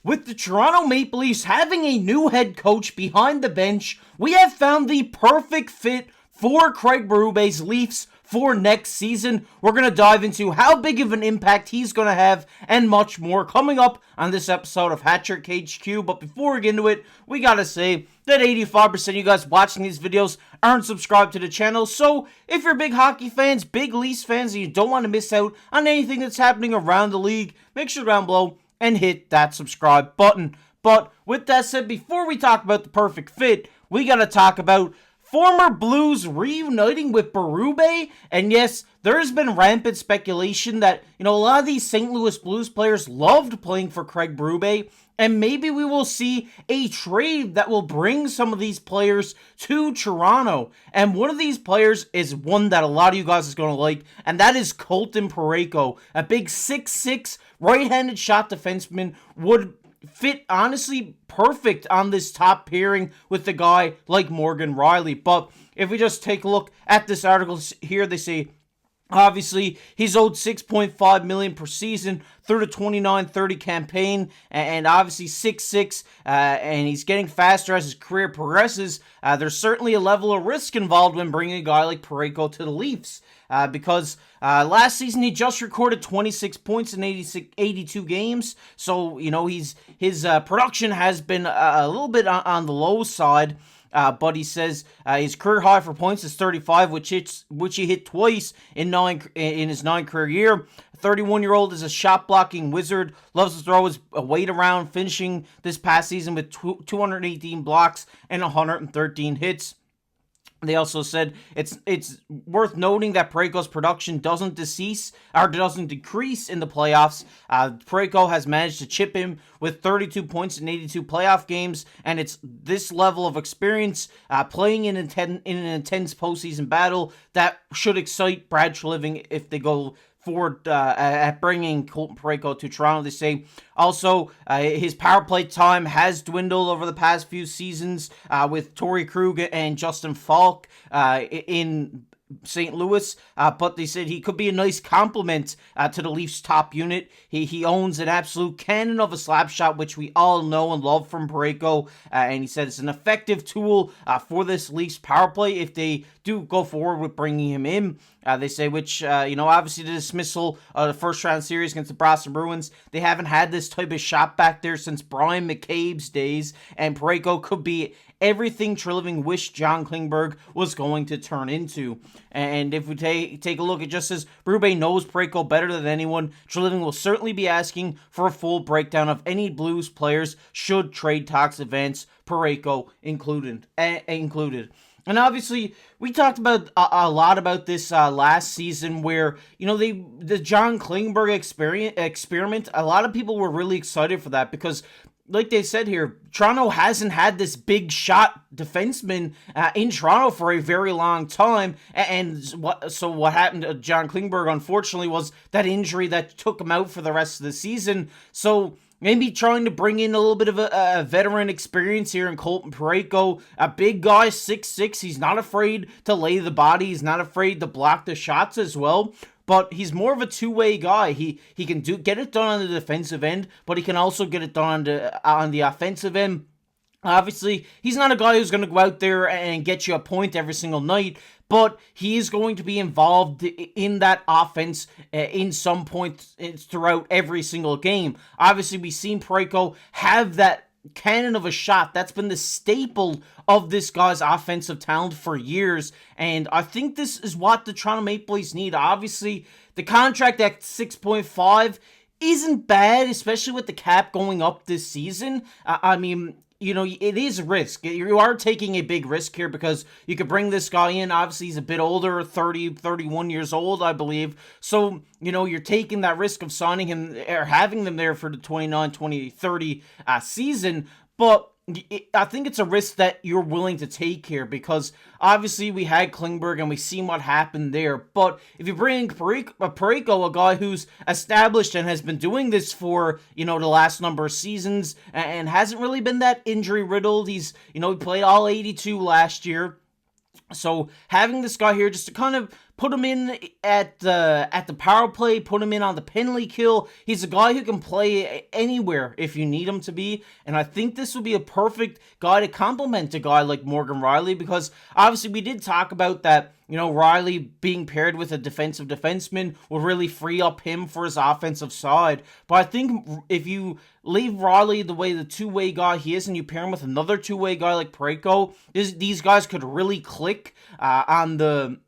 With the Toronto Maple Leafs having a new head coach behind the bench, we have found the perfect fit for Craig Berube's Leafs for next season. We're going to dive into how big of an impact he's going to have and much more coming up on this episode of Hat Trick HQ. But before we get into it, we got to say that 85% of you guys watching these videos aren't subscribed to the channel. So if you're big hockey fans, big Leafs fans, and you don't want to miss out on anything that's happening around the league, make sure down below and hit that subscribe button. But with that said, before we talk about the perfect fit, we got to talk about former Blues reuniting with Berube. And yes, there's been rampant speculation that, a lot of these St. Louis Blues players loved playing for Craig Berube. And maybe we will see a trade that will bring some of these players to Toronto. And one of these players is one that a lot of you guys is going to like, and that is Colton Parayko. A big 6'6", right-handed shot defenseman would fit, honestly, perfect on this top pairing with the guy like Morgan Rielly. But if we just take a look at this article here, they say, obviously, he's owed $6.5 million per season through the 29-30 campaign, and obviously 6'6", and he's getting faster as his career progresses. There's certainly a level of risk involved when bringing a guy like Parayko to the Leafs, because last season he just recorded 26 points in 82 games, so his production has been a little bit on the low side. But he says his career high for points is 35, which he hit twice in his 9 career year. 31-year-old is a shot-blocking wizard, loves to throw his weight around, finishing this past season with 218 blocks and 113 hits. They also said it's worth noting that Parayko's production doesn't decrease in the playoffs. Parayko has managed to chip him with 32 points in 82 playoff games, and it's this level of experience playing in an intense postseason battle that should excite Brad Treliving if they go forward at bringing Colton Parayko to Toronto. They say also his power play time has dwindled over the past few seasons with Torrey Krug and Justin Falk in St. Louis, but they said he could be a nice complement to the Leafs' top unit. He owns an absolute cannon of a slap shot, which we all know and love from Parayko, and he said it's an effective tool for this Leafs power play if they do go forward with bringing him in. They say, which, obviously the dismissal of the first round series against the Boston Bruins, they haven't had this type of shot back there since Brian McCabe's days, and Parayko could be everything Treliving wished John Klingberg was going to turn into. And if we take a look, it just says Berube knows Parayko better than anyone. Treliving will certainly be asking for a full breakdown of any Blues players should trade talks advance, Parayko included. And obviously, we talked about a lot about this last season where, the John Klingberg experiment, a lot of people were really excited for that because, like they said here, Toronto hasn't had this big shot defenseman in Toronto for a very long time. And what happened to John Klingberg, unfortunately, was that injury that took him out for the rest of the season. So maybe trying to bring in a little bit of a veteran experience here in Colton Parayko. A big guy, 6'6". He's not afraid to lay the body. He's not afraid to block the shots as well. But he's more of a two-way guy. He can get it done on the defensive end, but he can also get it done on the offensive end. Obviously, he's not a guy who's going to go out there and get you a point every single night, but he is going to be involved in that offense in some points throughout every single game. Obviously, we've seen Parayko have that cannon of a shot. That's been the staple of this guy's offensive talent for years, and I think this is what the Toronto Maple Leafs need. Obviously, the contract at 6.5 isn't bad, especially with the cap going up this season. It is a risk. You are taking a big risk here because you could bring this guy in. Obviously, he's a bit older, 30, 31 years old, I believe. So, you're taking that risk of signing him or having them there for the 29, 20, 30 season. But I think it's a risk that you're willing to take here because obviously we had Klingberg and we've seen what happened there. But if you bring Parayko, a guy who's established and has been doing this for, the last number of seasons and hasn't really been that injury riddled. He's, he played all 82 last year. So having this guy here just to kind of put him in at the power play, put him in on the penalty kill. He's a guy who can play anywhere if you need him to be, and I think this would be a perfect guy to complement a guy like Morgan Rielly, because obviously we did talk about that. Rielly being paired with a defensive defenseman will really free up him for his offensive side. But I think if you leave Rielly the two-way guy he is, and you pair him with another two-way guy like Parayko, these guys could really click on the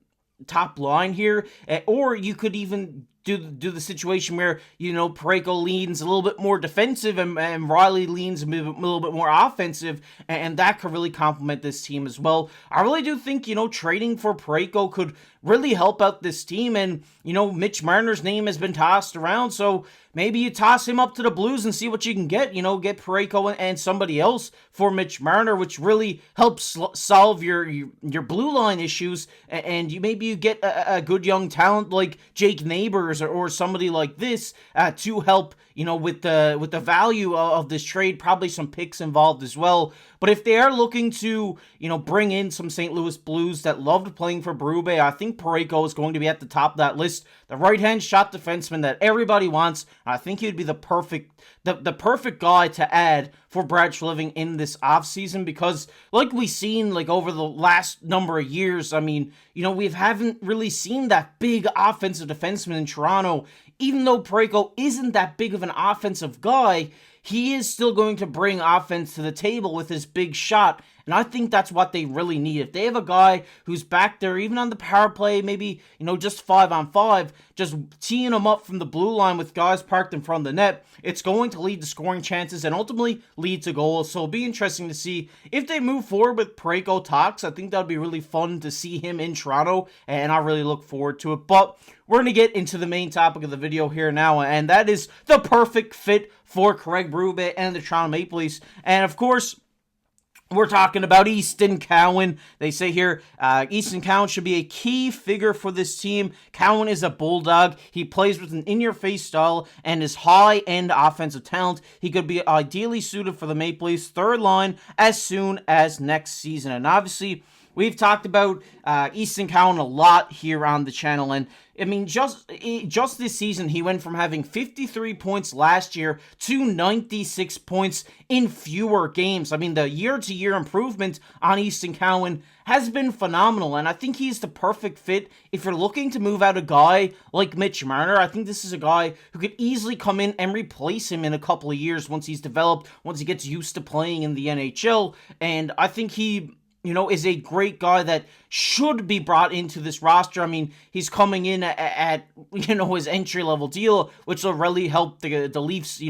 top line here. Or you could even do the situation where, Parayko leans a little bit more defensive and Rielly leans a little bit more offensive, and that could really complement this team as well. I really do think, trading for Parayko could really help out this team, and, Mitch Marner's name has been tossed around, so maybe you toss him up to the Blues and see what you can get, get Parayko and somebody else for Mitch Marner, which really helps solve your blue line issues, and maybe you get a good young talent like Jake Neighbors or somebody like this to help, with the value of this trade, probably some picks involved as well. But if they are looking to, bring in some St. Louis Blues that loved playing for Berube, I think Parayko is going to be at the top of that list. The right-hand shot defenseman that everybody wants. I think he would be the perfect guy to add for Brad Treliving in this offseason, because like we've seen over the last number of years, we haven't really seen that big offensive defenseman in Toronto. Even though Parayko isn't that big of an offensive guy, he is still going to bring offense to the table with his big shot, and I think that's what they really need. If they have a guy who's back there, even on the power play, maybe, just 5-on-5, just teeing him up from the blue line with guys parked in front of the net, it's going to lead to scoring chances and ultimately lead to goals. So it'll be interesting to see if they move forward with Parayko talks. I think that would be really fun to see him in Toronto, and I really look forward to it. But we're going to get into the main topic of the video here now, and that is the perfect fit for Craig Berube and the Toronto Maple Leafs. And of course, we're talking about Easton Cowan. They say here, Easton Cowan should be a key figure for this team. Cowan is a bulldog. He plays with an in-your-face style and is high-end offensive talent. He could be ideally suited for the Maple Leafs' third line as soon as next season. And obviously, we've talked about Easton Cowan a lot here on the channel, and just this season, he went from having 53 points last year to 96 points in fewer games. The year-to-year improvement on Easton Cowan has been phenomenal, and I think he's the perfect fit if you're looking to move out a guy like Mitch Marner. I think this is a guy who could easily come in and replace him in a couple of years once he's developed, once he gets used to playing in the NHL, and I think he is a great guy that should be brought into this roster. He's coming in at his entry-level deal, which will really help the Leafs,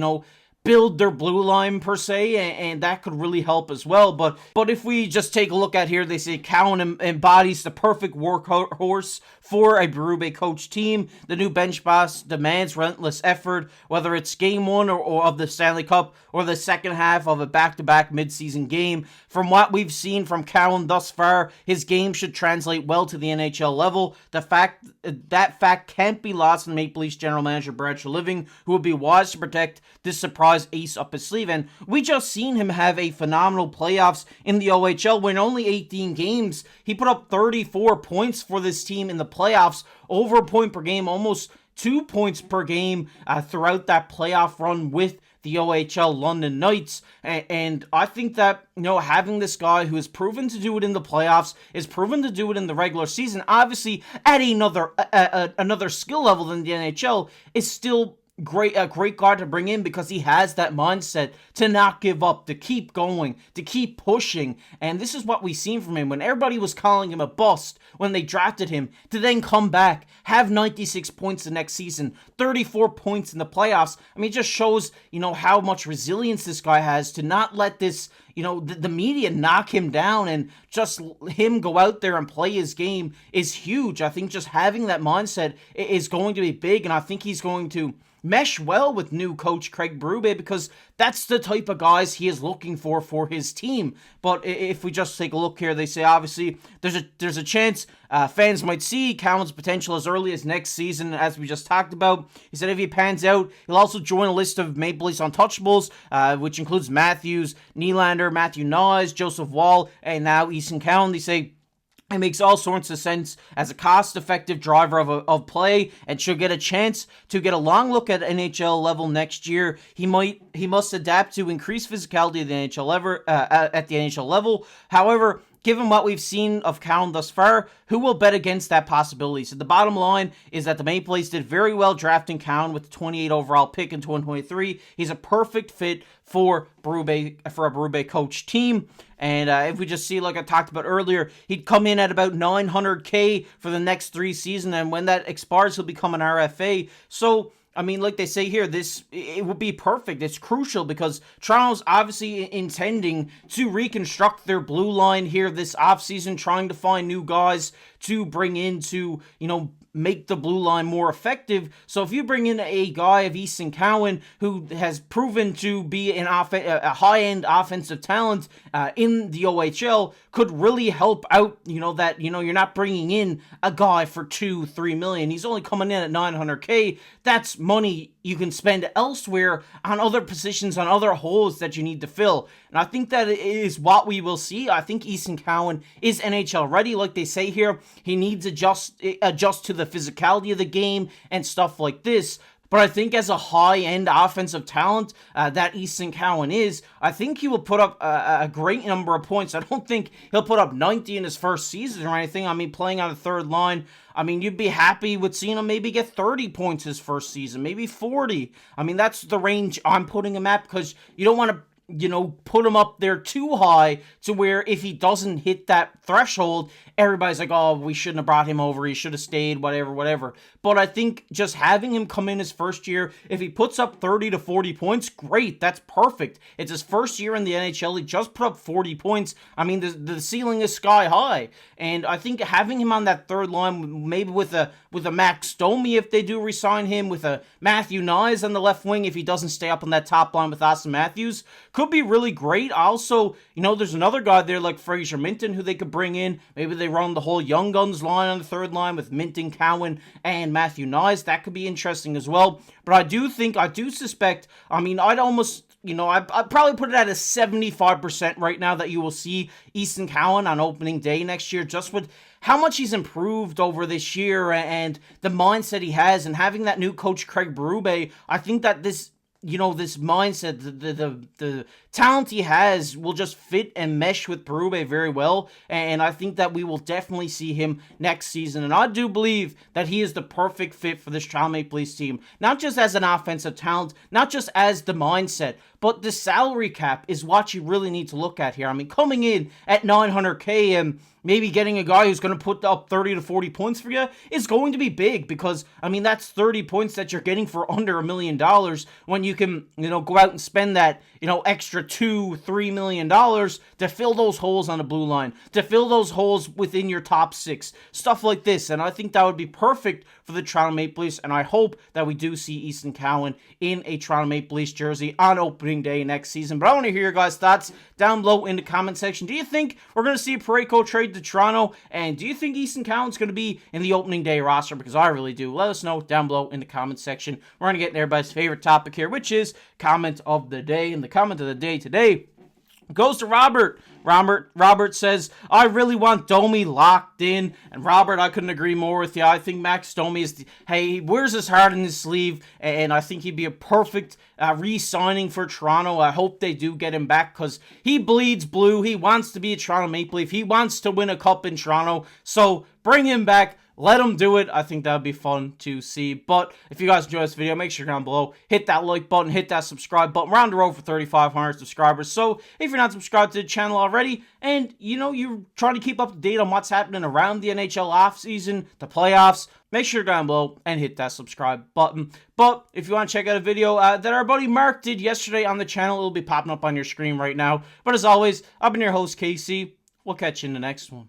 build their blue line per se, and that could really help as well. But if we just take a look at here, they say Cowan embodies the perfect workhorse for a Berube coach team. The new bench boss demands relentless effort, whether it's game one or of the Stanley Cup or the second half of a back-to-back midseason game. From what we've seen from Cowan thus far, his game should translate well to the NHL level. That fact can't be lost on Maple Leafs general manager Brad Treliving, who will be wise to protect this surprise ace up his sleeve. And we just seen him have a phenomenal playoffs in the OHL. When only 18 games, he put up 34 points for this team in the playoffs, over a point per game, almost 2 points per game throughout that playoff run with the OHL London Knights. And I think that, having this guy who has proven to do it in the playoffs, is proven to do it in the regular season, obviously at another skill level than the NHL, is still a great guard to bring in, because he has that mindset to not give up, to keep going, to keep pushing. And this is what we've seen from him when everybody was calling him a bust when they drafted him, to then come back, have 96 points the next season, 34 points in the playoffs. It just shows, how much resilience this guy has to not let this, the media knock him down, and just him go out there and play his game is huge. I think just having that mindset is going to be big, and I think he's going to mesh well with new coach Craig Berube, because that's the type of guys he is looking for his team. But if we just take a look here, they say obviously there's a chance fans might see Cowan's potential as early as next season, as we just talked about. He said if he pans out, he'll also join a list of Maple Leafs untouchables, which includes Matthews, Nylander, Matthew Nyes, Joseph Woll, and now Easton Cowan. They say It makes all sorts of sense as a cost-effective driver of play, and should get a chance to get a long look at NHL level next year. He must adapt to increased physicality at the NHL level. However, given what we've seen of Cowan thus far, who will bet against that possibility? So the bottom line is that the Maple Leafs did very well drafting Cowan with the 28 overall pick in 2023. He's a perfect fit for a Berube coach team. And if we just see, like I talked about earlier, he'd come in at about $900K for the next 3 seasons, and when that expires, he'll become an RFA. So, I mean, like they say here, it would be perfect. It's crucial because Toronto's obviously intending to reconstruct their blue line here this offseason, trying to find new guys to bring in to, make the blue line more effective. So if you bring in a guy of Easton Cowan who has proven to be a high-end offensive talent in the OHL, could really help out, that, you're not bringing in a guy for $2-3 million. He's only coming in at $900K. That's money you can spend elsewhere on other positions, on other holes that you need to fill. And I think that is what we will see. I think Easton Cowan is NHL ready, like they say here. He needs to adjust to the physicality of the game and stuff like this. But I think as a high-end offensive talent that Easton Cowan is, I think he will put up a great number of points. I don't think he'll put up 90 in his first season or anything. I mean, playing on the third line, I mean, you'd be happy with seeing him maybe get 30 points his first season, maybe 40. I mean, that's the range I'm putting him at, because you don't want to put him up there too high to where if he doesn't hit that threshold, everybody's like, oh, we shouldn't have brought him over, he should have stayed, whatever. But I think just having him come in his first year, if he puts up 30 to 40 points, great, that's perfect. It's his first year in the NHL, he just put up 40 points. I mean, the ceiling is sky high, and I think having him on that third line, maybe with a Max Domi if they do resign him, with a Matthew Knies on the left wing if he doesn't stay up on that top line with Austin Matthews, could be really great. Also, there's another guy there like Fraser Minton who they could bring in. Maybe they run the whole Young Guns line on the third line with Minton, Cowan, and Matthew Knies. That could be interesting as well. But I do suspect, I'd almost, I'd probably put it at a 75% right now that you will see Easton Cowan on opening day next year, just with how much he's improved over this year and the mindset he has, and having that new coach Craig Berube. I think that this mindset, the talent he has will just fit and mesh with Berube very well, and I think that we will definitely see him next season, and I do believe that he is the perfect fit for this Toronto Maple Leafs team, not just as an offensive talent, not just as the mindset, but the salary cap is what you really need to look at here. I mean, coming in at $900K and maybe getting a guy who's going to put up 30 to 40 points for you is going to be big, because, that's 30 points that you're getting for under $1 million when you can, go out and spend that, extra $2-3 million to fill those holes on the blue line, to fill those holes within your top 6, stuff like this. And I think that would be perfect for the Toronto Maple Leafs, and I hope that we do see Easton Cowan in a Toronto Maple Leafs jersey on opening day next season. But I want to hear your guys' thoughts down below in the comment section. Do you think we're going to see a Parayko trade to Toronto? And do you think Easton Cowan's going to be in the opening day roster? Because I really do. Let us know down below in the comment section. We're going to get into everybody's favorite topic here, which is comment of the day. And the comment of the day today goes to Robert. Robert says, I really want Domi locked in. And Robert, I couldn't agree more with you. I think Max Domi he wears his heart in his sleeve, and I think he'd be a perfect re-signing for Toronto. I hope they do get him back, because he bleeds blue. He wants to be a Toronto Maple Leaf. He wants to win a cup in Toronto. So bring him back. Let them do it. I think that would be fun to see. But if you guys enjoyed this video, make sure down below, hit that like button, hit that subscribe button. We're on the road for 3,500 subscribers. So if you're not subscribed to the channel already, and you're trying to keep up to date on what's happening around the NHL offseason, the playoffs, make sure down below and hit that subscribe button. But if you want to check out a video that our buddy Mark did yesterday on the channel, it'll be popping up on your screen right now. But as always, I've been your host, Casey. We'll catch you in the next one.